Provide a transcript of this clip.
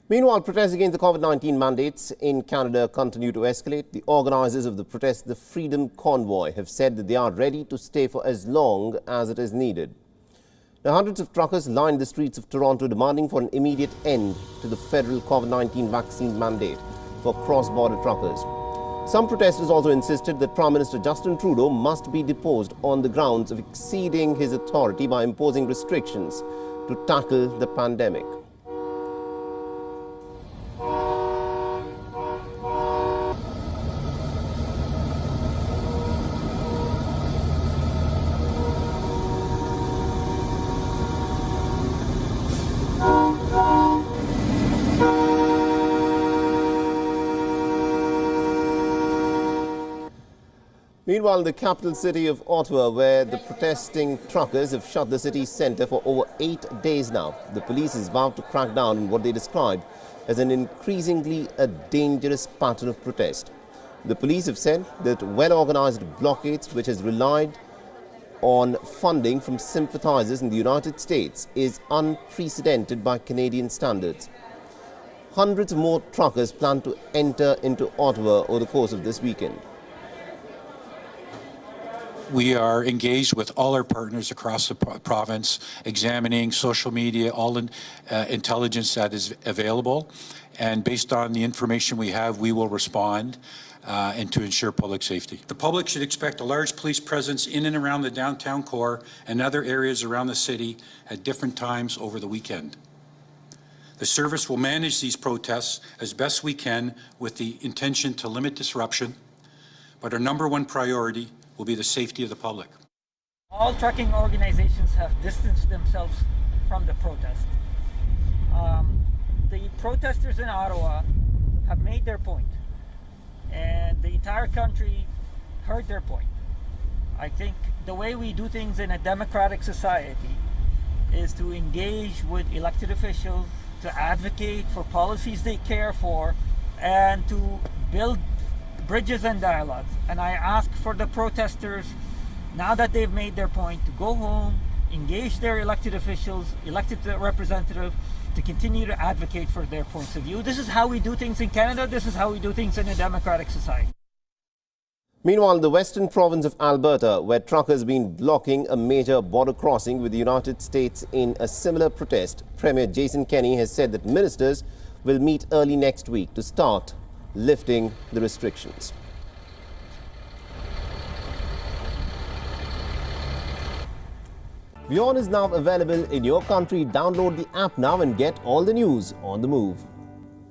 Meanwhile, protests against the COVID-19 mandates in Canada continue to escalate. The organizers of the protest, the Freedom Convoy, have said that they are ready to stay for as long as it is needed. Now, hundreds of truckers lined the streets of Toronto demanding for an immediate end to the federal COVID-19 vaccine mandate for cross-border truckers. Some protesters also insisted that Prime Minister Justin Trudeau must be deposed on the grounds of exceeding his authority by imposing restrictions to tackle the pandemic. Meanwhile, in the capital city of Ottawa, where the protesting truckers have shut the city's centre for over 8 days now, the police has vowed to crack down on what they described as an increasingly dangerous pattern of protest. The police have said that well-organised blockades, which has relied on funding from sympathisers in the United States, is unprecedented by Canadian standards. Hundreds of more truckers plan to enter into Ottawa over the course of this weekend. We are engaged with all our partners across the province, examining social media, all intelligence that is available. And based on the information we have, we will respond and to ensure public safety. The public should expect a large police presence in and around the downtown core and other areas around the city at different times over the weekend. The service will manage these protests as best we can with the intention to limit disruption, but our number one priority will be the safety of the public. All trucking organizations have distanced themselves from the protest. The protesters in Ottawa have made their point, and the entire country heard their point. I think the way we do things in a democratic society is to engage with elected officials, to advocate for policies they care for, and to build bridges and dialogues. And I ask for the protesters, now that they've made their point, to go home, engage their elected officials, elected representatives, to continue to advocate for their points of view. This is how we do things in Canada. This is how we do things in a democratic society. Meanwhile, in the western province of Alberta, where truckers have been blocking a major border crossing with the United States in a similar protest, Premier Jason Kenney has said that ministers will meet early next week to start lifting the restrictions. WION is now available in your country. Download the app now and get all the news on the move.